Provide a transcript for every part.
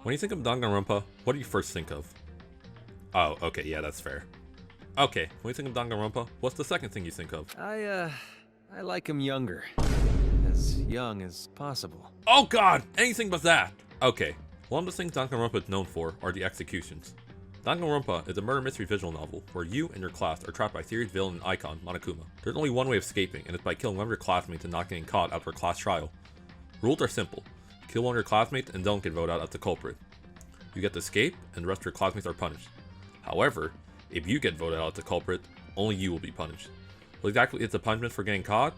When you think of Danganronpa, what do you first think of? Oh, okay, yeah, that's fair. Okay, when you think of Danganronpa, what's the second thing you think of? I like him younger. As young as possible. Oh god, anything but that! Okay, one of the things Danganronpa is known for are the executions. Danganronpa is a murder mystery visual novel where you and your class are trapped by series villain and icon Monokuma. There's only one way of escaping, and it's by killing one of your classmates and not getting caught after a class trial. Rules are simple. Kill one of your classmates and don't get voted out as the culprit. You get to escape, and the rest of your classmates are punished. However, if you get voted out as the culprit, only you will be punished. What exactly is the punishment for getting caught?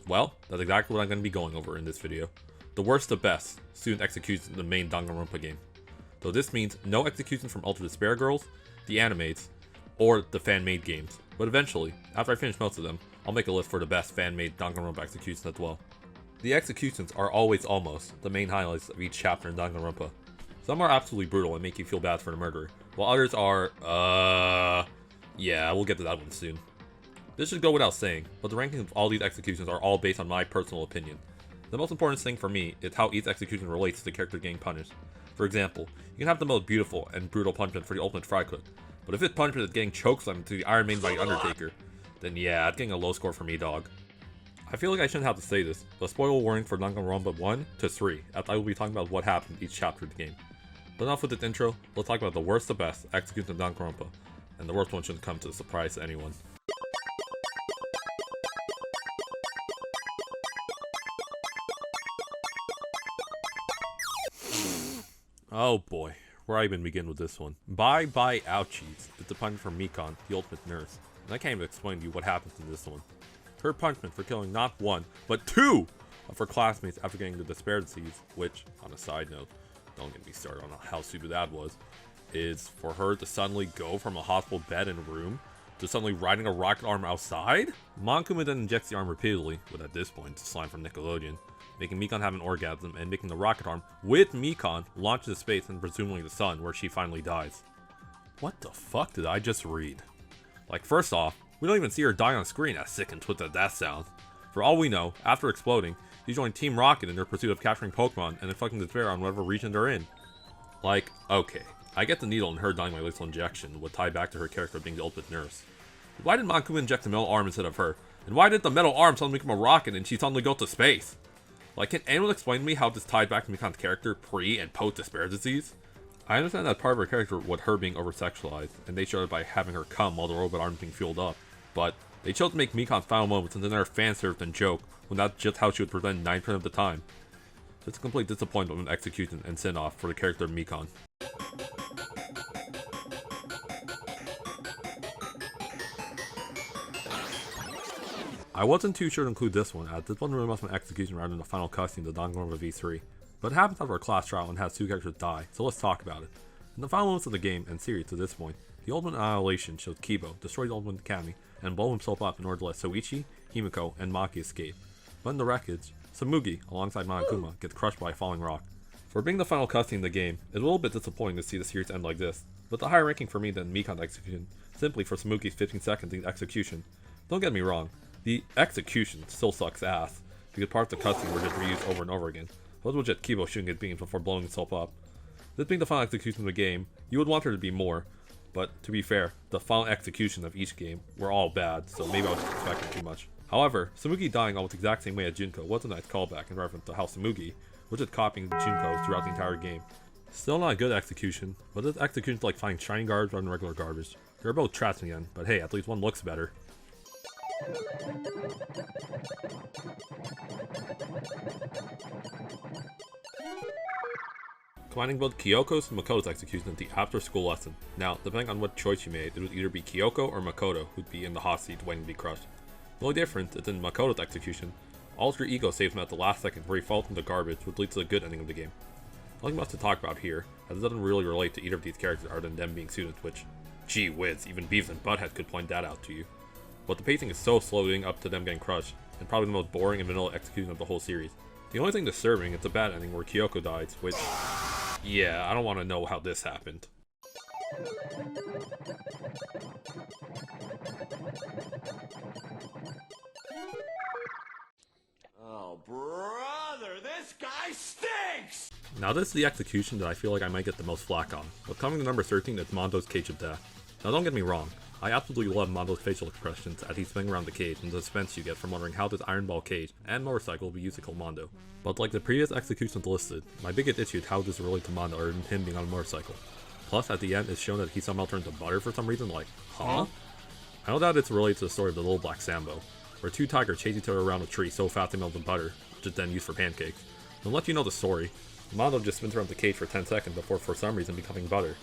Well, that's exactly what I'm going to be going over in this video. The worst to best student executions in the main Danganronpa game. Though this means no executions from Ultra Despair Girls, the animes, or the fan-made games. But eventually, after I finish most of them, I'll make a list for the best fan-made Danganronpa executions as well. The executions are always almost the main highlights of each chapter in Danganronpa. Some are absolutely brutal and make you feel bad for the murderer, while others are, yeah, we'll get to that one soon. This should go without saying, but the rankings of all these executions are all based on my personal opinion. The most important thing for me is how each execution relates to the character getting punished. For example, you can have the most beautiful and brutal punishment for the ultimate fry cook, but if his punishment is getting chokeslammed to the Iron Maiden by the Undertaker, then yeah, it's getting a low score for me, dog. I feel like I shouldn't have to say this, but spoiler warning for Danganronpa 1 to 3, as I will be talking about what happened in each chapter of the game. But enough with this intro, let's talk about the worst to best executions of Danganronpa, and the worst one shouldn't come to a surprise to anyone. Oh boy, where I even begin with this one. Bye bye ouchies is the punishment for Mikan, the ultimate nurse, and I can't even explain to you what happens in this one. Her punishment for killing not one, but two of her classmates after getting the despair disease, which, on a side note, don't get me started on how stupid that was, is for her to suddenly go from a hospital bed and room to suddenly riding a rocket arm outside? Monokuma then injects the arm repeatedly, with at this point, it's a slime from Nickelodeon, making Mikan have an orgasm and making the rocket arm, with Mikan, launch into space and presumably the sun, where she finally dies. What the fuck did I just read? Like, first off, we don't even see her die on screen, as sick and twisted that sounds. For all we know, after exploding, she joined Team Rocket in their pursuit of capturing Pokemon and inflicting despair on whatever region they're in. Like, okay, I get the needle and her dying by lethal injection would tie back to her character being the ultimate nurse. But why did Monokuma inject the metal arm instead of her? And why did the metal arm suddenly become a rocket and she suddenly go to space? Like, can anyone explain to me how this tied back to Mikan's character pre and post despair disease? I understand that part of her character was her being over-sexualized, and they showed it by having her come while the robot arm being fueled up. But they chose to make Mikan's final moments into another fan-service and joke, when that's just how she would present 9% of the time. It's a complete disappointment with an execution and send-off for the character of Mikan. I wasn't too sure to include this one, as this one really must be an execution rather than the final cutscene of Danganronpa V3. But it happens after a class trial and has two characters die, so let's talk about it. In the final moments of the game and series to this point, the Ultimate Annihilation shows Kibo destroy the Ultimate Academy and blow himself up in order to let Soichi, Himiko, and Maki escape. But in the wreckage, Samugi, alongside Monokuma, gets crushed by a falling rock. For being the final cutscene in the game, it's a little bit disappointing to see the series end like this, but the higher ranking for me than Mikan's execution, simply for Samugi's 15 seconds in execution. Don't get me wrong, the execution still sucks ass, because parts of the cutscene were just reused over and over again. Those were just Kibo shooting at beams before blowing himself up. This being the final execution of the game, you would want there to be more, but to be fair, the final execution of each game were all bad, so maybe I was just expecting too much. However, Samugi dying almost the exact same way as Junko was a nice callback in reference to how Samugi was just copying Junko throughout the entire game. Still not a good execution, but this execution's like finding shiny garbage rather than regular garbage. They're both trash again, but hey, at least one looks better. Combining both Kyoko's and Makoto's execution at the after-school lesson. Now, depending on what choice you made, it would either be Kyoko or Makoto who'd be in the hot seat waiting to be crushed. The only difference is in Makoto's execution, Alter Ego saves him at the last second where he falls into garbage, which leads to the good ending of the game. Nothing much to talk about here, as it doesn't really relate to either of these characters other than them being students, which, gee whiz, even Beavis and Butthead could point that out to you. But the pacing is so slow leading up to them getting crushed, and probably the most boring and vanilla execution of the whole series. The only thing disturbing is the bad ending where Kyoko dies, which, yeah, I don't want to know how this happened. Oh, brother, this guy stinks! Now this is the execution that I feel like I might get the most flack on, but coming to number 13 it's Mondo's Cage of Death. Now don't get me wrong, I absolutely love Mondo's facial expressions as he's spinning around the cage and the suspense you get from wondering how this iron ball cage and motorcycle will be used to kill Mondo. But like the previous executions listed, my biggest issue is how this relates to Mondo or him being on a motorcycle. Plus at the end it's shown that he somehow turned to butter for some reason, like, huh? I know that it's related to the story of the little black Sambo, where two tigers chase each other around a tree so fast they melt the butter, which is then used for pancakes. And let you know the story, Mondo just spins around the cage for 10 seconds before for some reason becoming butter.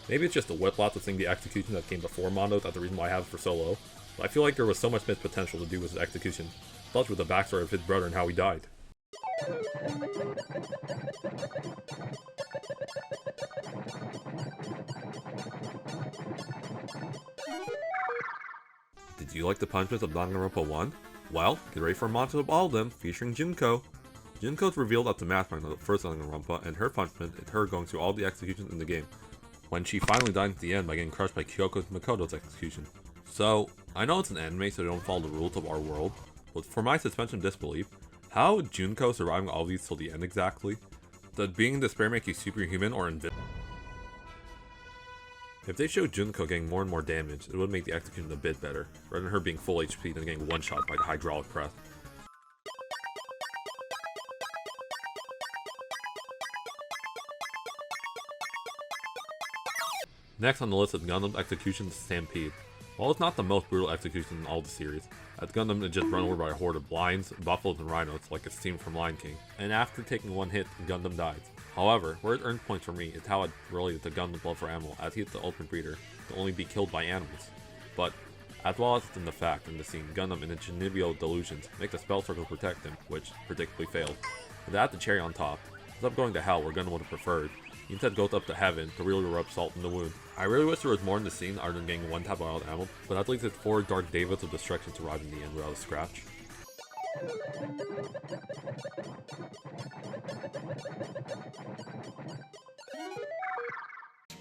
Maybe it's just the whiplash of seeing the execution that came before Mondo that's the reason why I have it for so low, but I feel like there was so much missed potential to do with his execution, plus with the backstory of his brother and how he died. Did you like the punishments of Danganronpa 1? Well, get ready for a montage of all of them, featuring Junko. Junko is revealed as the mastermind of the first Danganronpa, and her punishment is her going through all the executions in the game, when she finally died at the end by getting crushed by Kyoko's Makoto's execution. So, I know it's an anime so they don't follow the rules of our world, but for my suspension of disbelief, how would Junko surviving all these till the end exactly? Does being in despair make you superhuman or invisible? If they showed Junko getting more and more damage, it would make the execution a bit better, rather than her being full HP and getting one-shot by the hydraulic press. Next on the list is Gundam's execution Stampede. While it's not the most brutal execution in all the series, as Gundam is just run over by a horde of lions, buffaloes, and rhinos like it's seen from Lion King, and after taking one hit, Gundam dies. However, where it earns points for me is how it related to Gundam's love for animal, as he is the ultimate breeder to only be killed by animals. But, as well as in the fact in the scene, Gundam in its Genibio delusions make the spell circle protect him, which predictably failed. With that the cherry on top, instead of going to hell where Gundam would have preferred, he instead goes up to heaven to really rub salt in the wound. I really wish there was more in the scene other than getting one tap by wild animal, but at least it's 4 Dark Davids of destruction to arrive in the end without a scratch.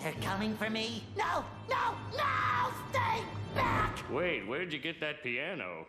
They're coming for me. No, no, no! Stay back! Wait, where'd you get that piano?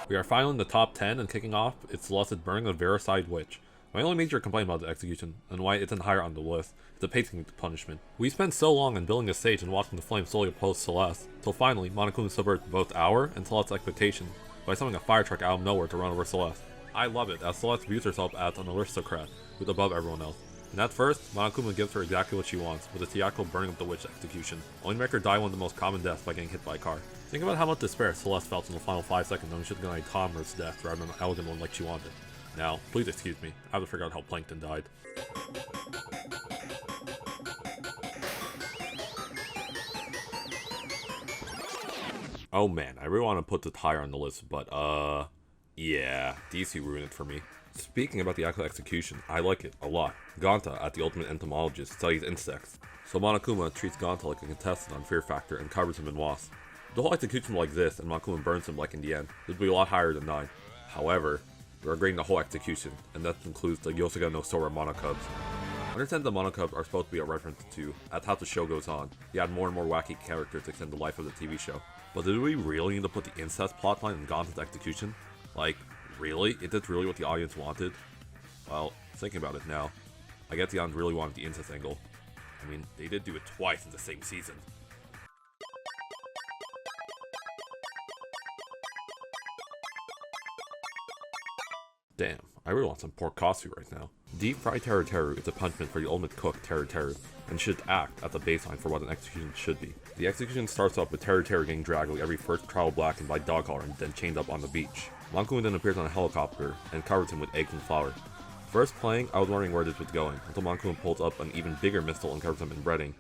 We are finally in the top 10 and kicking off, it's Celeste's Burning of Vericide Witch. My only major complaint about the execution, and why it's higher on the list, is the pacing of the punishment. We spent so long on building a stage and watching the flames slowly oppose Celeste, till finally Monokuma subverts both our and Celeste's expectations by summoning a fire truck out of nowhere to run over Celeste. I love it, as Celeste views herself as an aristocrat, who's above everyone else. And at first, Monokuma gives her exactly what she wants, with a theatrical burning of the witch execution, only to make her die one of the most common deaths by getting hit by a car. Think about how much despair Celeste felt in the final 5 seconds knowing she was going to die Tom's death rather than an elegant one like she wanted. Now, please excuse me, I have to figure out how Plankton died. Oh man, I really want to put this higher on the list, but yeah, DC ruined it for me. Speaking about the actual execution, I like it a lot. Gonta, at the ultimate entomologist, studies insects, so Monokuma treats Gonta like a contestant on Fear Factor and covers him in wasps. The whole execution like this, and Monokuma burns him like in the end, would be a lot higher than 9. However, we're grading the whole execution, and that includes the Yosuga no Sora Monokubs. I understand the Monokubs are supposed to be a reference to, as how the show goes on, you add more and more wacky characters to extend the life of the TV show. But did we really need to put the incest plotline in Gonta's execution? Like, really? Is this really what the audience wanted? Well, thinking about it now, I guess the audience really wanted the incest angle. I mean, they did do it twice in the same season. Damn, I really want some pork katsu right now. Deep fried Teruteru is a punishment for the ultimate cook, Teruteru, and should act as the baseline for what an execution should be. The execution starts off with Teruteru getting dragged like every first trial blackened by dog collar and then chained up on the beach. Monokuma then appears on a helicopter and covers him with eggs and flour. First playing, I was wondering where this was going, until Monokuma pulls up an even bigger missile and covers him in breading.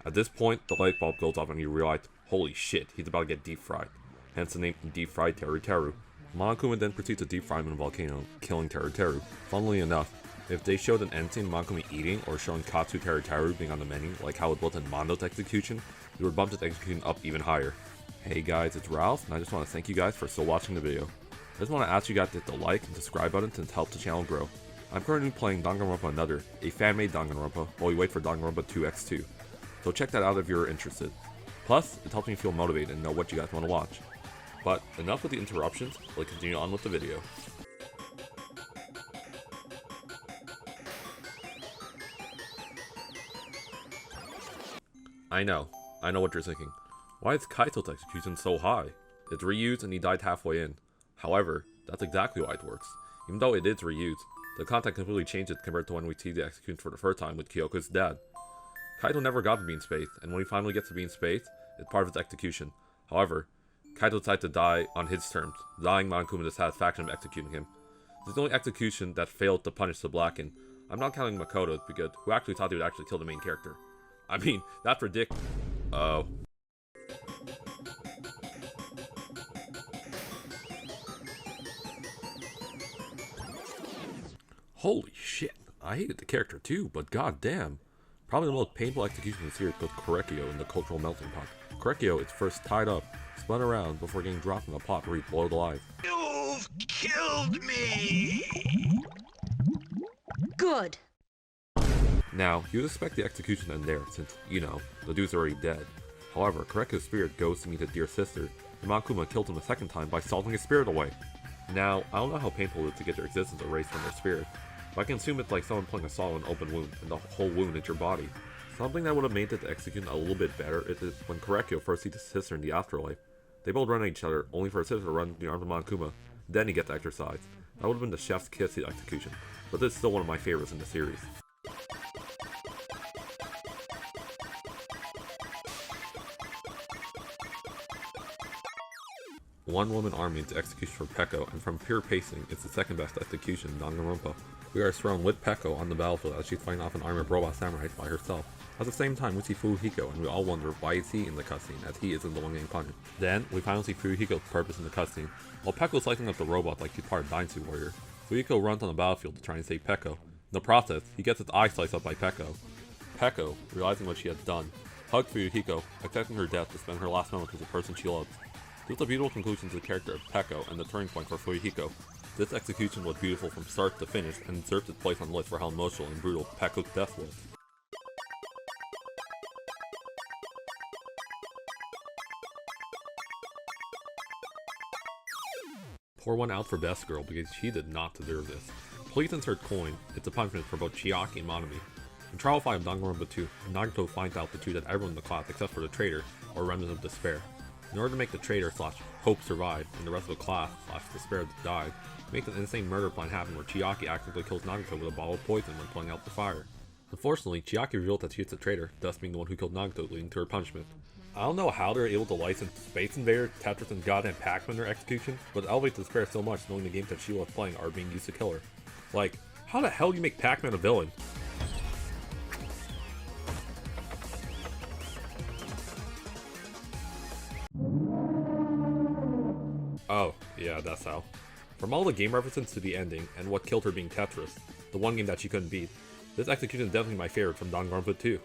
At this point, the light bulb goes off and you realize, holy shit, he's about to get deep fried. Hence the name Deep Fried Teruteru. Monokuma then proceeds to deep fry him in a volcano, killing Teruteru. Funnily enough, if they showed an end scene Monokuma eating or showing Katsu Teruteru being on the menu, like how it was in Mondo's execution, it would bump this execution up even higher. Hey guys, it's Ralph, and I just want to thank you guys for still watching the video. I just want to ask you guys to hit the like and subscribe button to help the channel grow. I'm currently playing Danganronpa Another, a fan-made Danganronpa, while we wait for Danganronpa 2x2. so check that out if you're interested. Plus, it helps me feel motivated and know what you guys want to watch. But enough with the interruptions, let's continue on with the video. I know what you're thinking. Why is Kaito's execution so high? It's reused and he died halfway in. However, that's exactly why it works. Even though it is reused, the content completely changes compared to when we see the execution for the first time with Kyoko's dad. Kaito never got to be in space, and when he finally gets to be in space, it's part of his execution. However, Kaito decided to die on his terms, denying Monokuma the satisfaction of executing him. This is the only execution that failed to punish the Blacken. I'm not counting Makoto, because who actually thought he would actually kill the main character. I mean, that's ridiculous. Oh. Holy shit, I hated the character too, but goddamn. Probably the most painful execution in the series was Korekiyo in the cultural melting pot. Korekiyo is first tied up, spun around before getting dropped in a pot where he's boiled alive. You've killed me! Good. Now, you would expect the execution to end there, since, you know, the dude's already dead. However, Korekiyo's spirit goes to meet his dear sister, and Monokuma killed him a second time by salting his spirit away. Now, I don't know how painful it is to get your existence erased from their spirit, but I can assume it's like someone putting a saw on an open wound, and the whole wound is your body. Something that would have made this execution a little bit better is when Korekiyo first sees his sister in the afterlife. They both run at each other, only for his sister to run into the arms of Monokuma, then he gets to exercise. That would have been the chef's kiss execution, but this is still one of my favorites in the series. One woman army into execution for Peko, and from pure pacing, it's the second best execution in Danganronpa. We are thrown with Peko on the battlefield as she's fighting off an army of robot samurais by herself. At the same time, we see Fuyuhiko, and we all wonder why is he in the cutscene, as he isn't the one getting punished. Then, we finally see Fuyuhiko's purpose in the cutscene. While Peko's slicing up the robot like he's part of Dynasty Warrior, Fuyuhiko runs on the battlefield to try and save Peko. In the process, he gets his eye sliced up by Peko. Peko, realizing what she had done, hugs Fuyuhiko, accepting her death to spend her last moments with the person she loves. This is a beautiful conclusion to the character of Peko and the turning point for Fuyuhiko. This execution was beautiful from start to finish and deserves its place on the list for how emotional and brutal Peko's death was. Pour one out for Best Girl because she did not deserve this. Please insert coin, it's a punishment for both Chiaki and Monami. In Trial 5 of Danganronpa 2, Nagato finds out the truth that everyone in the class except for the traitor are remnants of despair. In order to make the traitor / hope survive and the rest of the class / despair die, makes an insane murder plan happen where Chiaki accidentally kills Nagato with a bottle of poison when putting out the fire. Unfortunately, Chiaki revealed that she is the traitor, thus being the one who killed Nagato, leading to her punishment. I don't know how they're able to license Space Invader, Tetris, and goddamn Pac-Man in their execution, but it elevates despair so much knowing the games that she was playing are being used to kill her. Like, how the hell do you make Pac-Man a villain? Oh, yeah, that's how. From all the game references to the ending, and what killed her being Tetris, the one game that she couldn't beat, this execution is definitely my favorite from Danganronpa 2.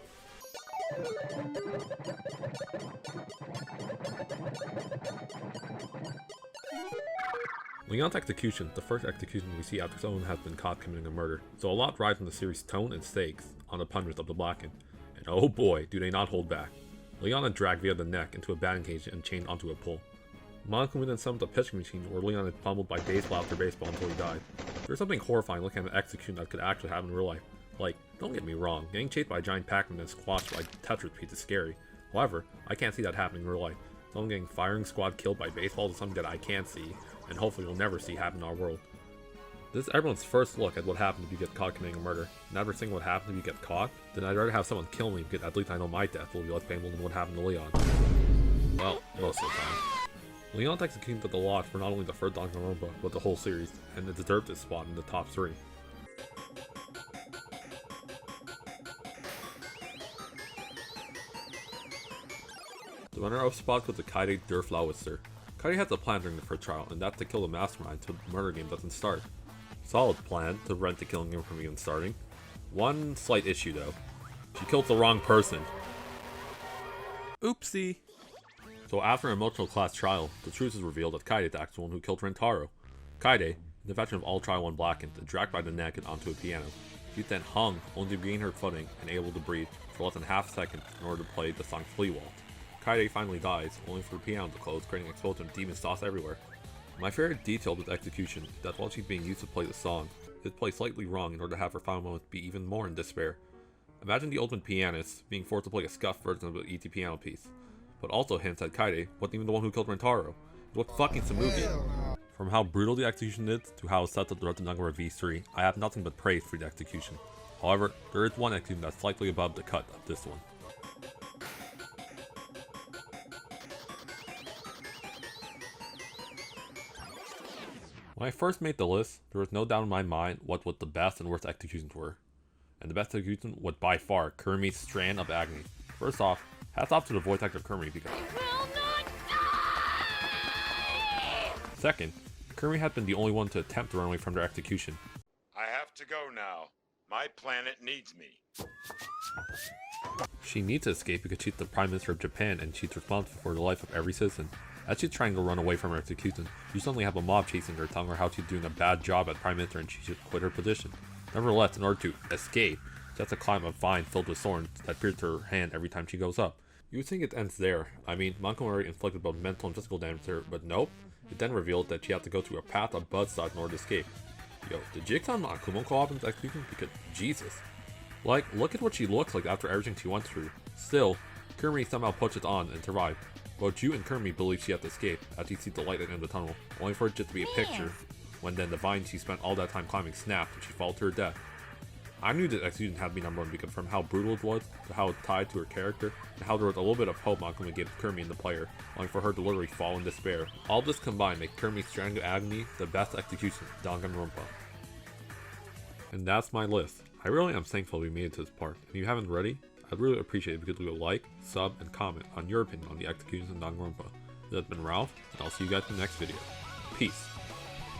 Leon's execution, the first execution we see after someone has been caught committing a murder, so a lot rides on the series' tone and stakes on the punishment of the Blacken, and oh boy, do they not hold back. Leon is dragged via the neck into a batting cage and chained onto a pole. Monokuma then summoned a pitching machine where Leon is pummeled by baseball after baseball until he died. There's something horrifying looking at an execution that could actually happen in real life. Like, don't get me wrong, getting chased by a giant Pac-Man and squashed by Tetris piece is scary. However, I can't see that happening in real life. Someone getting firing squad killed by baseball is something that I can't see, and hopefully will never see happen in our world. This is everyone's first look at what happens if you get caught committing a murder. Never seeing what happens if you get caught, then I'd rather have someone kill me because at least I know my death will be less painful than what happened to Leon. Well, most of the time. Leon's execution did a lot for not only the first Danganronpa, but the whole series, and it deserved its spot in the top 3. The runner-up spot was the Kaede der Flohwalzer. Kaede has a plan during the first trial, and that's to kill the mastermind so the murder game doesn't start. Solid plan to prevent the killing game from even starting. One slight issue though. She killed the wrong person. Oopsie. So after an emotional class trial, the truth is revealed that Kaede is the actual one who killed Rentaro. Kaede, the veteran of all Trial 1 Blackened, is dragged by the neck and onto a piano. She then hung, only to regain her footing and able to breathe for less than half a second in order to play the song Flohwalzer. Kaede finally dies, only for the piano to close, creating explosion of demon sauce everywhere. My favorite detail of this execution is that while she's being used to play the song, it's played slightly wrong in order to have her final moments be even more in despair. Imagine the ultimate pianist being forced to play a scuffed version of the ET piano piece, but also hints that Kaede wasn't even the one who killed Rentaro. It was fucking Samugi. From how brutal the execution is to how it sets up the rest of Danganronpa V3, I have nothing but praise for the execution. However, there is one execution that's slightly above the cut of this one. When I first made the list, there was no doubt in my mind what the best and worst executions were. And the best execution was by far Kirumi's Strand of Agony. First off, hats off to the voice actor Kirumi because... Second, Kirumi had been the only one to attempt to run away from their execution. I have to go now. My planet needs me. She needs to escape because she's the Prime Minister of Japan and she's responsible for the life of every citizen. As she's trying to run away from her execution, you suddenly have a mob chasing her, telling her how she's doing a bad job as Prime Minister and she should quit her position. Nevertheless, in order to escape, she has to climb a vine filled with thorns that pierce her hand every time she goes up. You would think it ends there. I mean, Mondo already inflicted both mental and physical damage to her, but nope. It then revealed that she had to go through a path of buzzsaws in order to escape. Yo, did Jigsaw and Akuma co-op in this execution? Because, Jesus. Like, look at what she looks like after everything she went through. Still, Kirumi somehow puts it on and survived. Both you and Kirumi believe she had to escape, as she sees the light at the end of the tunnel, only for it just to be a picture, when then the vine she spent all that time climbing snapped and she fell to her death. I knew that execution had to be number one because from how brutal it was, to how it tied to her character, and how there was a little bit of hope Akuma gave Kirumi and the player, only for her to literally fall in despair. All this combined make Kirumi's Strand of Agony the best execution of Danganronpa. And that's my list. I really am thankful we made it to this part. If you haven't already, I'd really appreciate it if you could leave a like, sub, and comment on your opinion on the executions in Danganronpa. This has been Ralph, and I'll see you guys in the next video. Peace.